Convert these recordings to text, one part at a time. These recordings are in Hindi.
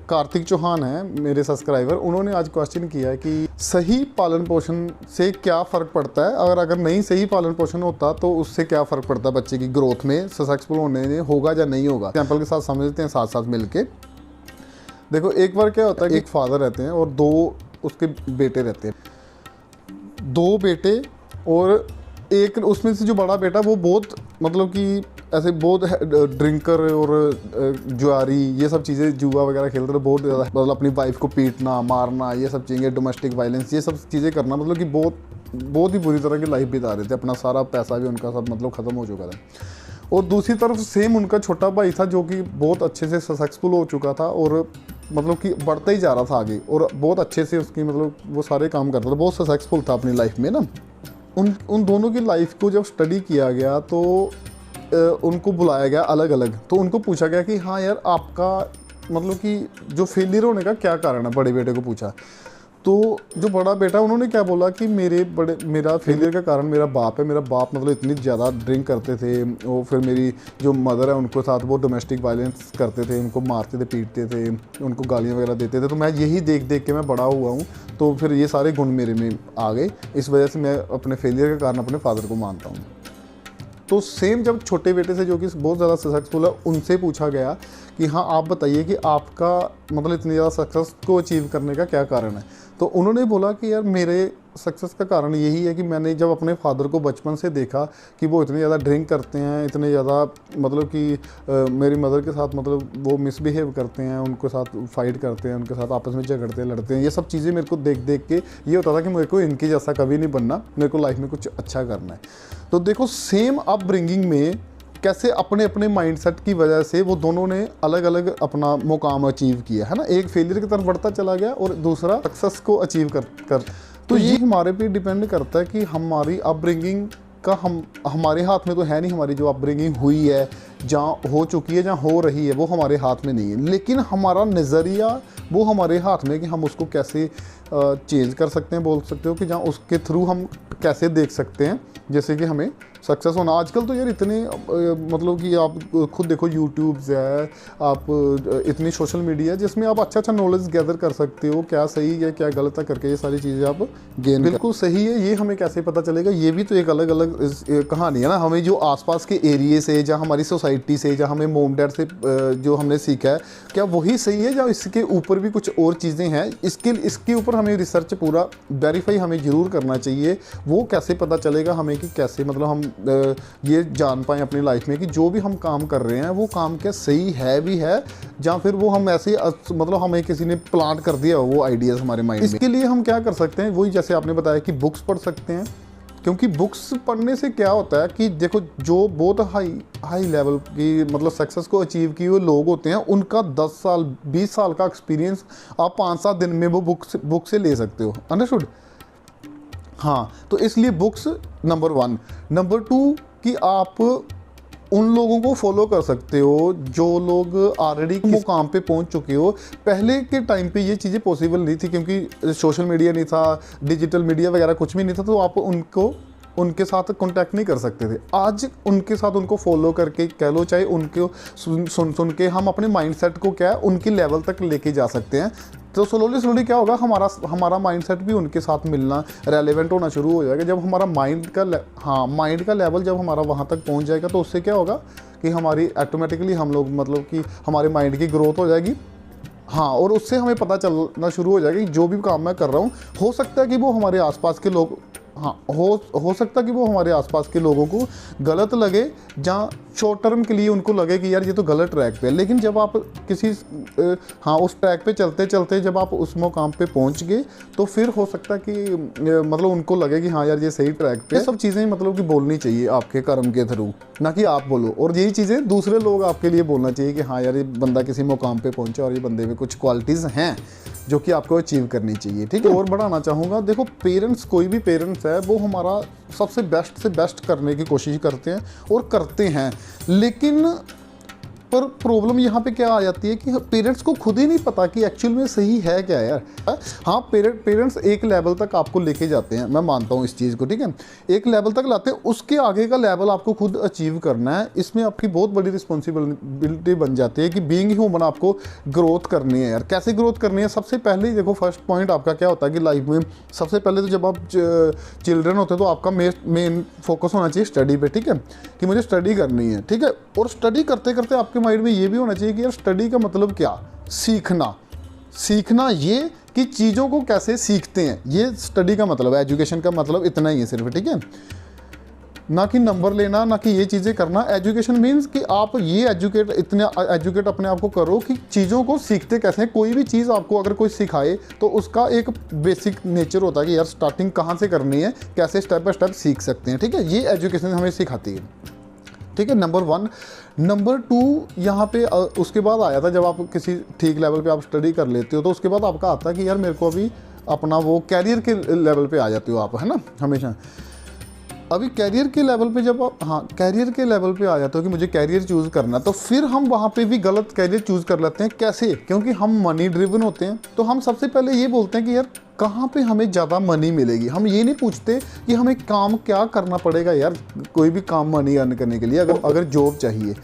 कार्तिक चौहान है मेरे सब्सक्राइबर, उन्होंने आज क्वेश्चन किया है कि सही पालन पोषण से क्या फ़र्क पड़ता है, अगर नहीं सही पालन पोषण होता तो उससे क्या फ़र्क पड़ता है बच्चे की ग्रोथ में, सक्सेसफुल होने में होगा या नहीं होगा। एग्जाम्पल के साथ समझते हैं साथ साथ मिलके। देखो एक बार क्या होता है कि एक फादर रहते हैं और दो उसके बेटे रहते हैं, दो बेटे, और एक उसमें से जो बड़ा बेटा वो बहुत मतलब कि ऐसे बहुत ड्रिंकर और जुआरी ये सब चीज़ें, जुआ वगैरह खेलते रहे बहुत ज़्यादा, मतलब अपनी वाइफ को पीटना मारना ये सब चीज़ें, डोमेस्टिक वायलेंस ये सब चीज़ें करना, मतलब कि बहुत ही बुरी तरह की लाइफ बिता रहे थे। अपना सारा पैसा भी उनका सब मतलब ख़त्म हो चुका था। और दूसरी तरफ सेम उनका छोटा भाई था जो कि बहुत अच्छे से सक्सेसफुल हो चुका था और मतलब कि बढ़ता ही जा रहा था आगे, और बहुत अच्छे से उसकी मतलब वो सारे काम करता था, बहुत सक्सेसफुल था अपनी लाइफ में ना। उन दोनों की लाइफ को जब स्टडी किया गया तो उनको बुलाया गया अलग अलग, तो उनको पूछा गया कि हाँ यार आपका मतलब कि जो फेलियर होने का क्या कारण है। बड़े बेटे को पूछा तो जो बड़ा बेटा उन्होंने क्या बोला कि मेरा फेलियर का कारण मेरा बाप है। मेरा बाप मतलब इतनी ज़्यादा ड्रिंक करते थे, और फिर मेरी जो मदर है उनको साथ वो डोमेस्टिक वायलेंस करते थे, उनको मारते थे पीटते थे, उनको गालियाँ वगैरह देते थे। तो मैं यही देख देख के मैं बड़ा हुआ हूँ, तो फिर ये सारे गुण मेरे में आ गए, इस वजह से मैं अपने फेलियर का कारण अपने फादर को मानता हूँ। तो सेम जब छोटे बेटे से जो कि बहुत ज़्यादा सक्सेसफुल है उनसे पूछा गया कि हाँ आप बताइए कि आपका मतलब इतनी ज़्यादा सक्सेस को अचीव करने का क्या कारण है। तो उन्होंने बोला कि यार मेरे सक्सेस का कारण यही है कि मैंने जब अपने फादर को बचपन से देखा कि वो इतने ज़्यादा ड्रिंक करते हैं, इतने ज़्यादा मतलब कि मेरी मदर के साथ मतलब वो मिसबिहेव करते हैं, उनके साथ फाइट करते हैं, उनके साथ आपस में झगड़ते लड़ते हैं, ये सब चीज़ें मेरे को देख देख के ये होता था कि मेरे को इनके जैसा कभी नहीं बनना, मेरे को लाइफ में कुछ अच्छा करना है। तो देखो सेम अपब्रिंगिंग में कैसे अपने अपने माइंडसेट की वजह से वो दोनों ने अलग अलग अपना मुकाम अचीव किया है ना। एक फेलियर की तरफ बढ़ता चला गया और दूसरा सक्सेस को अचीव कर तो ये हमारे पे डिपेंड करता है कि हमारी अपब्रिंगिंग का हमारे हाथ में तो है नहीं। हमारी जो अपब्रिंगिंग हुई है, जहाँ हो चुकी है, जहाँ हो रही है, वो हमारे हाथ में नहीं है, लेकिन हमारा नज़रिया वो हमारे हाथ में कि हम उसको कैसे चेंज कर सकते हैं, बोल सकते हो कि जहाँ उसके थ्रू हम कैसे देख सकते हैं जैसे कि हमें सक्सेस होना। आजकल तो यार इतने मतलब कि आप खुद देखो यूट्यूब्स है, आप इतनी सोशल मीडिया है जिसमें आप अच्छा नॉलेज गैदर कर सकते हो, क्या सही है क्या गलत है करके ये सारी चीज़ें आप गेन बिल्कुल सही है। ये हमें कैसे पता चलेगा, ये भी तो एक अलग अलग कहानी है ना। हमें जो आसपास के एरिए से, जहाँ हमारी सोसाइटी से, जहाँ हमें मोम डैड से जो हमने सीखा है, क्या वही सही है या इसके ऊपर भी कुछ और चीज़ें हैं। इसके ऊपर हमें रिसर्च पूरा वेरीफाई हमें ज़रूर करना चाहिए। वो कैसे पता चलेगा हमें कि कैसे मतलब हम ये जान पाएँ अपनी लाइफ में कि जो भी हम काम कर रहे हैं वो काम क्या सही है भी है, या फिर वो हम ऐसे मतलब हमें किसी ने प्लांट कर दिया वो आइडियाज़ हमारे माइंड में। इसके लिए हम क्या कर सकते हैं, वही जैसे आपने बताया कि बुक्स पढ़ सकते हैं, क्योंकि बुक्स पढ़ने से क्या होता है कि देखो जो बहुत हाई लेवल की मतलब सक्सेस को अचीव किए हुए लोग होते हैं, उनका 10 साल 20 साल का एक्सपीरियंस आप 5-7 दिन में वो बुक से ले सकते हो। अंडरस्टूड? हाँ, तो इसलिए बुक्स नंबर 1। नंबर 2 कि आप उन लोगों को फॉलो कर सकते हो जो लोग ऑलरेडी मुकाम पे पहुंच चुके हो। पहले के टाइम पे ये चीज़ें पॉसिबल नहीं थी क्योंकि सोशल मीडिया नहीं था, डिजिटल मीडिया वगैरह कुछ भी नहीं था, तो आप उनके साथ कांटेक्ट नहीं कर सकते थे। आज उनके साथ उनको फॉलो करके कह लो, चाहे उनको सुन के हम अपने माइंडसेट को क्या है उनकी लेवल तक लेके जा सकते हैं। तो स्लोली क्या होगा, हमारा माइंडसेट भी उनके साथ मिलना, रेलेवेंट होना शुरू हो जाएगा। जब हमारा माइंड का लेवल जब हमारा वहाँ तक पहुँच जाएगा तो उससे क्या होगा कि हमारी ऑटोमेटिकली हम लोग मतलब कि हमारे माइंड की ग्रोथ हो जाएगी। हाँ, और उससे हमें पता चलना शुरू हो जाएगा कि जो भी काम मैं कर रहा हूँ, हो सकता है कि वो हमारे आसपास के लोग हो सकता है कि वो हमारे आसपास के लोगों को गलत लगे, जहाँ शॉर्ट टर्म के लिए उनको लगे कि यार ये तो गलत ट्रैक पे है। लेकिन जब आप किसी उस ट्रैक पे चलते चलते जब आप उस मुकाम पे पहुंच गए तो फिर हो सकता है कि मतलब उनको लगे कि हाँ यार ये सही ट्रैक पे। सब चीज़ें मतलब कि बोलनी चाहिए आपके कर्म के थ्रू, ना कि आप बोलो, और यही चीज़ें दूसरे लोग आपके लिए बोलना चाहिए कि हाँ यार ये बंदा किसी मुकाम पे पहुंचा और ये बंदे में कुछ क्वालिटीज़ हैं जो कि आपको अचीव करनी चाहिए। ठीक है, और बढ़ाना चाहूँगा, देखो पेरेंट्स, कोई भी पेरेंट्स है वो हमारा सबसे बेस्ट से बेस्ट करने की कोशिश करते हैं और करते हैं, लेकिन पर प्रॉब्लम यहाँ पे क्या आ जाती है कि पेरेंट्स को खुद ही नहीं पता कि एक्चुअल में सही है क्या यार। हाँ, पेरेंट्स एक लेवल तक आपको लेके जाते हैं, मैं मानता हूँ इस चीज़ को, ठीक है, एक लेवल तक लाते हैं, उसके आगे का लेवल आपको खुद अचीव करना है। इसमें आपकी बहुत बड़ी रिस्पॉन्सिबिलिटी बन जाती है कि बीइंग ह्यूमन आपको ग्रोथ करनी है यार। कैसे ग्रोथ करनी है? सबसे पहले देखो, फर्स्ट पॉइंट आपका क्या होता है कि लाइफ में सबसे पहले तो जब आप चिल्ड्रन होते हैं तो आपका मेन फोकस होना चाहिए स्टडी पे, ठीक है, कि मुझे स्टडी करनी है, ठीक है। और स्टडी करते करते आपके माइंड में ये भी होना चाहिए कि यार स्टडी का मतलब क्या? सीखना ये कि चीज़ों को कैसे सीखते हैं, ये स्टडी का मतलब है। एजुकेशन का मतलब इतना ही है सिर्फ, ठीक है, ना कि नंबर लेना, ना कि ये चीज़ें करना। एजुकेशन मीन्स कि आप ये एजुकेट अपने आप को करो कि चीज़ों को सीखते कैसे हैं। कोई भी चीज़ आपको अगर कोई सिखाए तो उसका एक बेसिक नेचर होता है कि यार स्टार्टिंग कहाँ से करनी है, कैसे स्टेप बाय स्टेप सीख सकते हैं, ठीक है। ये एजुकेशन हमें सिखाती है, ठीक है, नंबर 1। नंबर 2 यहाँ पे उसके बाद आया था, जब आप किसी ठीक लेवल पे आप स्टडी कर लेते हो तो उसके बाद आपका आता है कि यार मेरे को अभी अपना वो कैरियर के लेवल पे आ जाते हो आप, है ना, हमेशा। अभी कैरियर के लेवल पे जब आप, हाँ, कैरियर के लेवल पे आ जाते हो कि मुझे कैरियर चूज़ करना, तो फिर हम वहाँ पे भी गलत कैरियर चूज़ कर लेते हैं। कैसे? क्योंकि हम मनी ड्रिवन होते हैं, तो हम सबसे पहले ये बोलते हैं कि यार कहाँ पे हमें ज़्यादा मनी मिलेगी। हम ये नहीं पूछते कि हमें काम क्या करना पड़ेगा यार, कोई भी काम मनी अर्न करने के लिए अगर जॉब चाहिए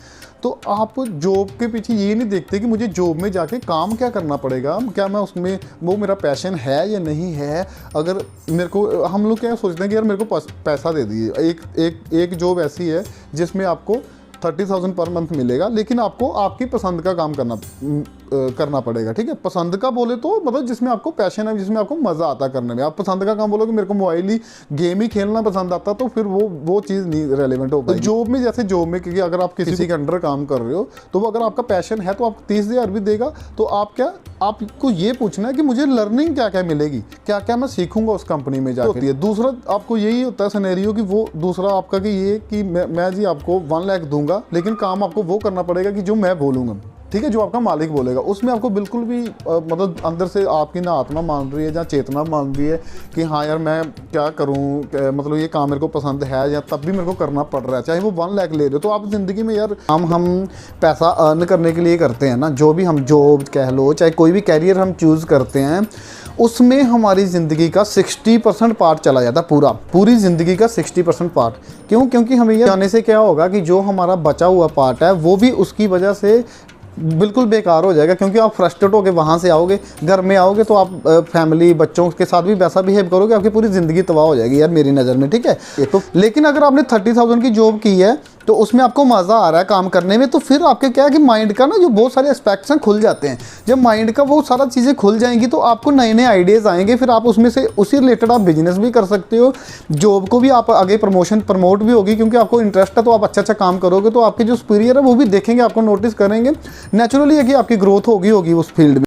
तो आप जॉब के पीछे ये नहीं देखते कि मुझे जॉब में जाके काम क्या करना पड़ेगा, क्या मैं उसमें वो मेरा पैशन है या नहीं है। अगर मेरे को, हम लोग क्या सोचते हैं कि यार मेरे को पैसा दे दिए, एक जॉब ऐसी है जिसमें आपको 30,000 पर मंथ मिलेगा, लेकिन आपको आपकी पसंद का काम करना पड़ेगा, ठीक है। पसंद का बोले तो मतलब जिसमें आपको पैशन है, जिसमें आपको मज़ा आता करने में। आप पसंद का काम बोलोगे मेरे को मोबाइल ही गेम ही खेलना पसंद आता, तो फिर वो चीज़ नहीं रेलेवेंट हो पाएगी। जॉब में, जैसे जॉब में, क्योंकि अगर आप किसी के अंडर काम कर रहे हो तो वो अगर आपका पैशन है तो आपको 30,000 भी देगा, तो आपको ये पूछना है कि मुझे लर्निंग क्या क्या मिलेगी, क्या क्या मैं सीखूंगा उस कंपनी में जाके। दूसरा आपको यही होता है सिनेरियो कि वो दूसरा आपका कि ये कि मैं जी आपको 1 लाख दूंगा, लेकिन काम आपको वो करना पड़ेगा कि जो मैं बोलूँगा, ठीक है, जो आपका मालिक बोलेगा। उसमें आपको बिल्कुल भी मतलब अंदर से आपकी ना आत्मा मान रही है या चेतना मान रही है कि हाँ यार मैं क्या करूँ, मतलब ये काम मेरे को पसंद है, या तब भी मेरे को करना पड़ रहा है, चाहे वो 1 लाख ले रहे हो। तो आप ज़िंदगी में यार हम पैसा अर्न करने के लिए करते हैं ना, जो भी हम जॉब कह लो, चाहे कोई भी कैरियर हम चूज़ करते हैं, उसमें हमारी ज़िंदगी का 60% पार्ट चला जाता है, पूरी ज़िंदगी का 60% पार्ट। क्यों? क्योंकि हमें ये जाने से क्या होगा कि जो हमारा बचा हुआ पार्ट है वो भी उसकी वजह से बिल्कुल बेकार हो जाएगा। क्योंकि आप फ्रस्ट्रेट होकर वहाँ से आओगे, घर में आओगे तो आप फैमिली बच्चों के साथ भी वैसा बिहेव करोगे, आपकी पूरी ज़िंदगी तबाह हो जाएगी यार मेरी नज़र में, ठीक है। ये तो, लेकिन अगर आपने 30,000 की जॉब की है तो उसमें आपको मज़ा आ रहा है काम करने में, तो फिर आपके क्या है कि माइंड का ना जो बहुत सारे एस्पेक्ट्स हैं खुल जाते हैं। जब माइंड का वो सारा चीज़ें खुल जाएंगी तो आपको नए नए आइडियाज़ आएंगे, फिर आप उसमें से उसी रिलेटेड आप बिजनेस भी कर सकते हो, जॉब को भी आप आगे प्रमोट भी होगी, क्योंकि आपको इंटरेस्ट है तो आप अच्छा काम करोगे, तो आपके जो सुपीरियर है वो भी देखेंगे, आपको नोटिस करेंगे। नेचुरली है कि आपकी ग्रोथ होगी उस फील्ड में।